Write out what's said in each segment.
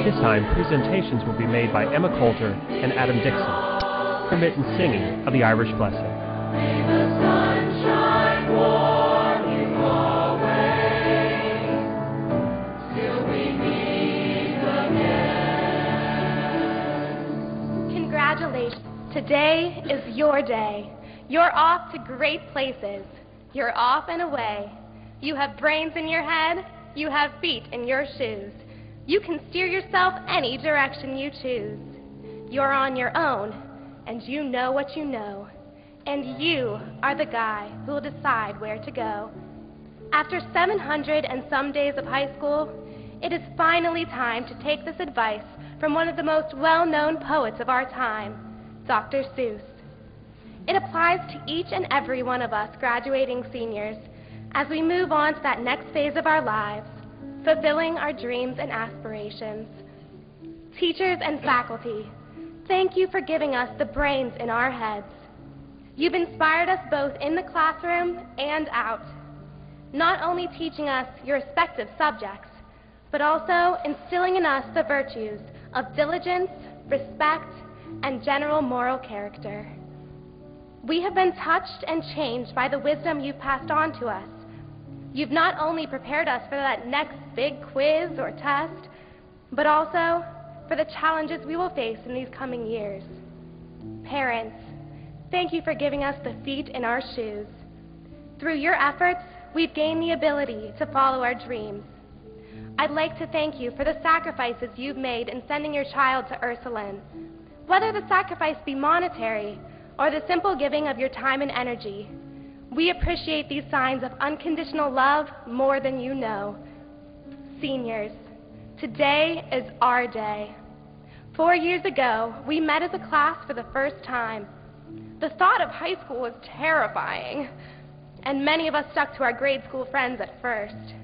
this time, presentations will be made by Emma Coulter and Adam Dixon, intermittent singing of the Irish Blessing. May the sunshine warm you always, till we meet again. Congratulations. Today is your day. You're off to great places. You're off and away. You have brains in your head. You have feet in your shoes. You can steer yourself any direction you choose. You're on your own, and you know what you know. And you are the guy who will decide where to go. After 700 and some days of high school, it is finally time to take this advice from one of the most well-known poets of our time, Dr. Suess. It applies to each and every one of us graduating seniors as we move on to that next phase of our lives, fulfilling our dreams and aspirations. Teachers and faculty, thank you for giving us the brains in our heads. You've inspired us both in the classroom and out, not only teaching us your respective subjects, but also instilling in us the virtues of diligence, respect, and general moral character. We have been touched and changed by the wisdom you've passed on to us. You've not only prepared us for that next big quiz or test, but also for the challenges we will face in these coming years. Parents, thank you for giving us the feet in our shoes. Through your efforts, we've gained the ability to follow our dreams. I'd like to thank you for the sacrifices you've made in sending your child to Ursuline. Whether the sacrifice be monetary or the simple giving of your time and energy, we appreciate these signs of unconditional love more than you know. Seniors, today is our day. 4 years ago, we met as a class for the first time. The thought of high school was terrifying, and many of us stuck to our grade school friends at first.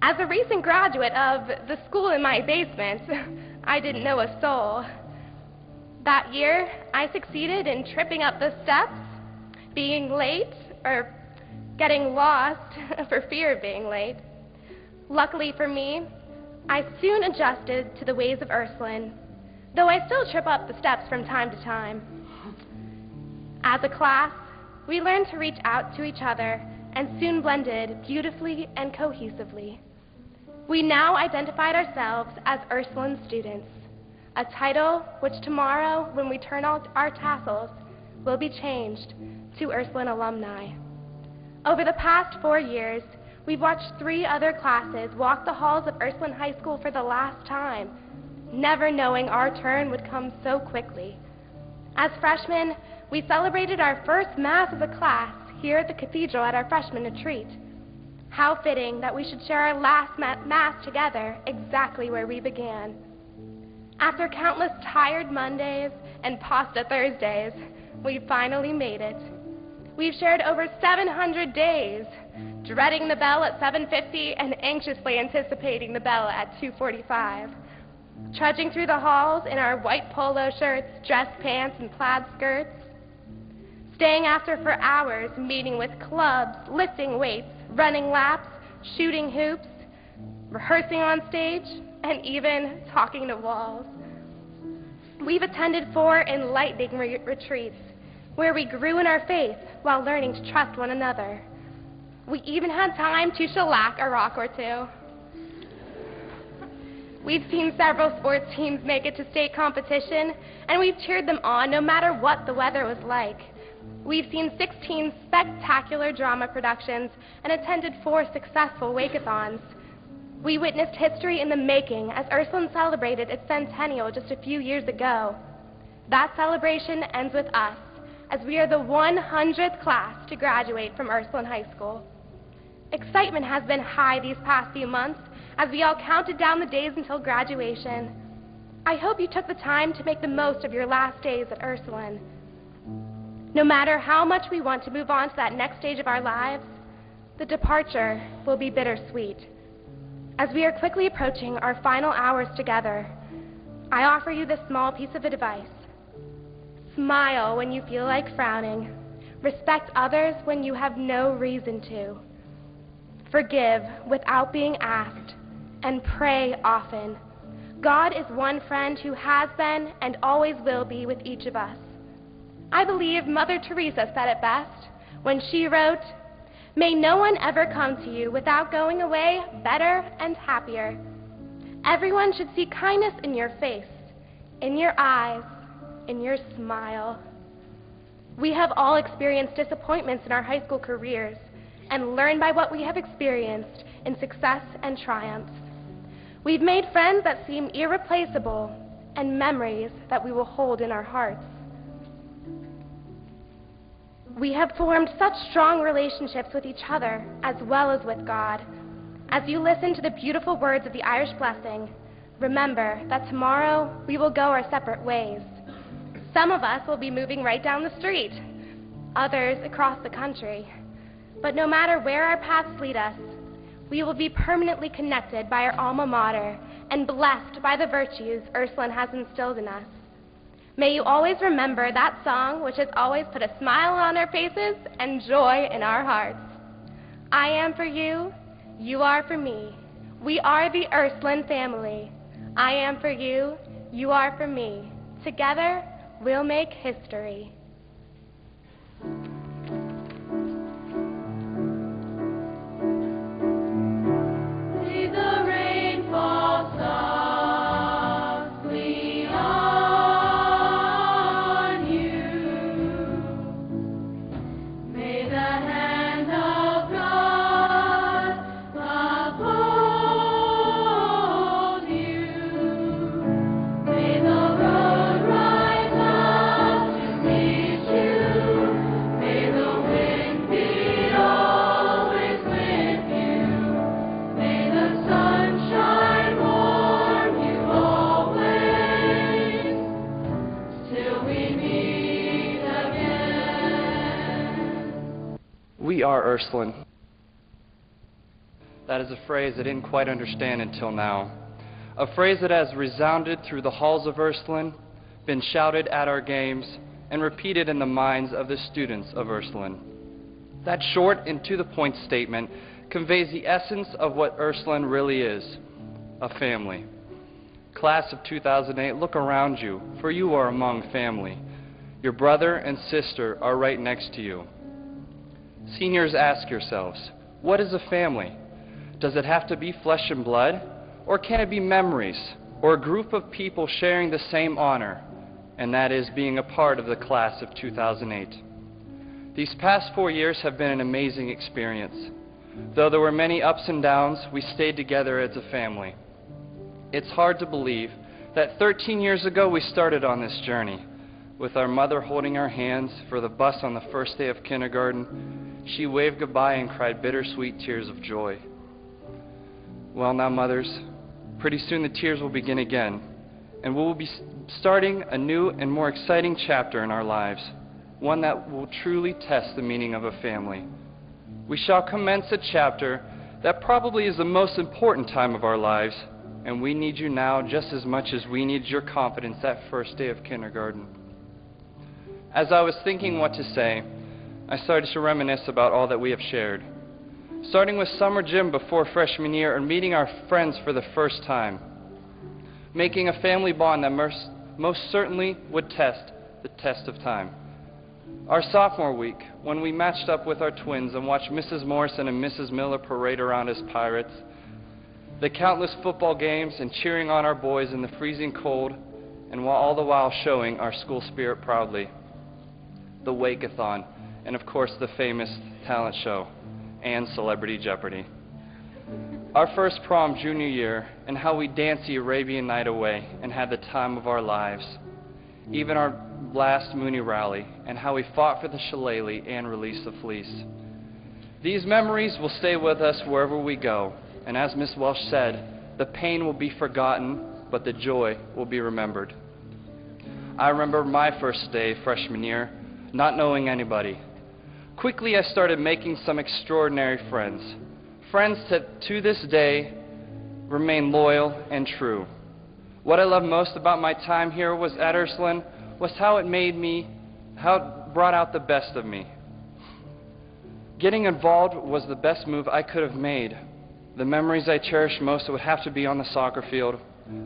As a recent graduate of the school in my basement, I didn't know a soul. That year, I succeeded in tripping up the steps, being late, or getting lost for fear of being late. Luckily for me, I soon adjusted to the ways of Ursuline, though I still trip up the steps from time to time. As a class, we learned to reach out to each other and soon blended beautifully and cohesively. We now identified ourselves as Ursuline students, a title which tomorrow, when we turn out our tassels, will be changed to Ursuline alumni. Over the past 4 years, we've watched 3 other classes walk the halls of Ursuline High School for the last time, never knowing our turn would come so quickly. As freshmen, we celebrated our first Mass as a class here at the cathedral at our freshman retreat. How fitting that we should share our last Mass together exactly where we began. After countless tired Mondays and pasta Thursdays, we finally made it. We've shared over 700 days, dreading the bell at 7:50 and anxiously anticipating the bell at 2:45. Trudging through the halls in our white polo shirts, dress pants, and plaid skirts. Staying after for hours, meeting with clubs, lifting weights, running laps, shooting hoops, rehearsing on stage, and even talking to walls. We've attended 4 enlightening retreats where we grew in our faith while learning to trust one another. We even had time to shellac a rock or 2. We've seen several sports teams make it to state competition, and we've cheered them on no matter what the weather was like. We've seen 16 spectacular drama productions and attended 4 successful wake-a-thons. We witnessed history in the making as Ursuline celebrated its centennial just a few years ago. That celebration ends with us, as we are the 100th class to graduate from Ursuline High School. Excitement has been high these past few months as we all counted down the days until graduation. I hope you took the time to make the most of your last days at Ursuline. No matter how much we want to move on to that next stage of our lives, the departure will be bittersweet. As we are quickly approaching our final hours together, I offer you this small piece of advice. Smile when you feel like frowning. Respect others when you have no reason to. Forgive without being asked, and pray often. God is one friend who has been and always will be with each of us. I believe Mother Teresa said it best when she wrote, "May no one ever come to you without going away better and happier. Everyone should see kindness in your face, in your eyes, in your smile." We have all experienced disappointments in our high school careers and learned by what we have experienced in success and triumphs. We've made friends that seem irreplaceable and memories that we will hold in our hearts. We have formed such strong relationships with each other as well as with God. As you listen to the beautiful words of the Irish blessing, remember that tomorrow we will go our separate ways. Some of us will be moving right down the street, others across the country. But no matter where our paths lead us, we will be permanently connected by our alma mater and blessed by the virtues Ursuline has instilled in us. May you always remember that song which has always put a smile on our faces and joy in our hearts. I am for you, you are for me. We are the Ursuline family. I am for you, you are for me. Together, we'll make history. See the rain fall softly on you. May the hand of God uphold you. May the road rise up to meet you. May the wind be always with you. May the sunshine warm you always, till we meet again. We are Ursuline. That is a phrase I didn't quite understand until now. A phrase that has resounded through the halls of Ursuline, been shouted at our games, and repeated in the minds of the students of Ursuline. That short and to-the-point statement conveys the essence of what Ursuline really is, a family. Class of 2008, look around you, for you are among family. Your brother and sister are right next to you. Seniors, ask yourselves, what is a family? Does it have to be flesh and blood? Or can it be memories, or a group of people sharing the same honor, and that is being a part of the class of 2008? These past 4 years have been an amazing experience. Though there were many ups and downs, we stayed together as a family. It's hard to believe that 13 years ago we started on this journey, with our mother holding our hands for the bus on the first day of kindergarten. She waved goodbye and cried bittersweet tears of joy. Well, now, mothers, pretty soon the tears will begin again, and we will be starting a new and more exciting chapter in our lives, one that will truly test the meaning of a family. We shall commence a chapter that probably is the most important time of our lives, and we need you now just as much as we need your confidence that first day of kindergarten. As I was thinking what to say, I started to reminisce about all that we have shared. Starting with summer gym before freshman year and meeting our friends for the first time. Making a family bond that most certainly would test the test of time. Our sophomore week, when we matched up with our twins and watched Mrs. Morrison and Mrs. Miller parade around as pirates. The countless football games and cheering on our boys in the freezing cold, and all the while showing our school spirit proudly. The Wake-a-thon, and of course the famous talent show and Celebrity Jeopardy. Our first prom junior year, and how we danced the Arabian Night away and had the time of our lives. Even our last Mooney rally, and how we fought for the shillelagh and released the fleece. These memories will stay with us wherever we go, and as Miss Welsh said, the pain will be forgotten, but the joy will be remembered. I remember my first day freshman year, not knowing anybody. Quickly I started making some extraordinary friends. Friends that to this day remain loyal and true. What I love most about my time here was at Ursuline was how it brought out the best of me. Getting involved was the best move I could have made. The memories I cherish most would have to be on the soccer field,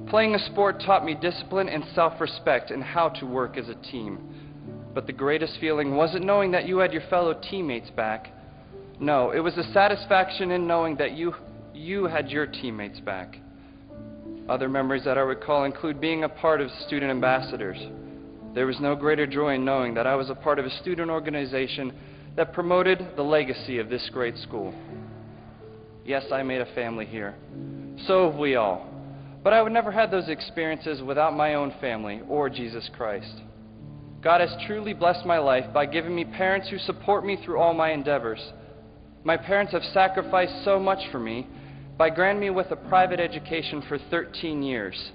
Playing a sport taught me discipline and self-respect and how to work as a team. But the greatest feeling wasn't knowing that you had your fellow teammates back. No, it was the satisfaction in knowing that you had your teammates back. Other memories that I recall include being a part of student ambassadors. There was no greater joy in knowing that I was a part of a student organization that promoted the legacy of this great school. Yes, I made a family here. So have we all. But I would never have those experiences without my own family or Jesus Christ. God has truly blessed my life by giving me parents who support me through all my endeavors. My parents have sacrificed so much for me by granting me with a private education for 13 years.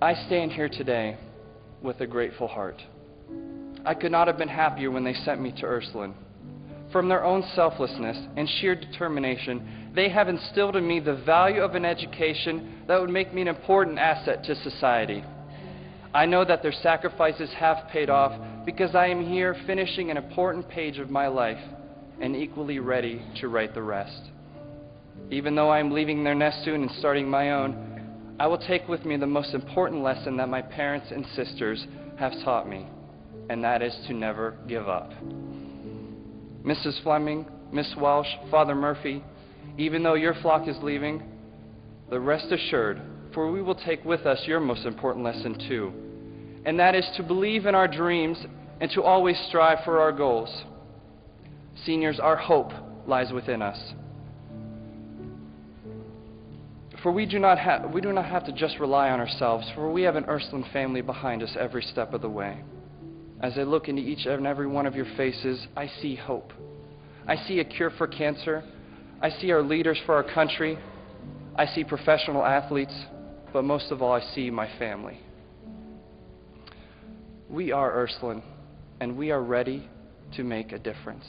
I stand here today with a grateful heart. I could not have been happier when they sent me to Ursuline. From their own selflessness and sheer determination, they have instilled in me the value of an education that would make me an important asset to society. I know that their sacrifices have paid off because I am here finishing an important page of my life and equally ready to write the rest. Even though I am leaving their nest soon and starting my own, I will take with me the most important lesson that my parents and sisters have taught me, and that is to never give up. Mrs. Fleming, Miss Welsh, Father Murphy, even though your flock is leaving, the rest assured, for we will take with us your most important lesson too, and that is to believe in our dreams and to always strive for our goals. Seniors, our hope lies within us. For we do not have to just rely on ourselves, for we have an Ursuline family behind us every step of the way. As I look into each and every one of your faces, I see hope. I see a cure for cancer. I see our leaders for our country. I see professional athletes. But most of all, I see my family. We are Ursuline, and we are ready to make a difference.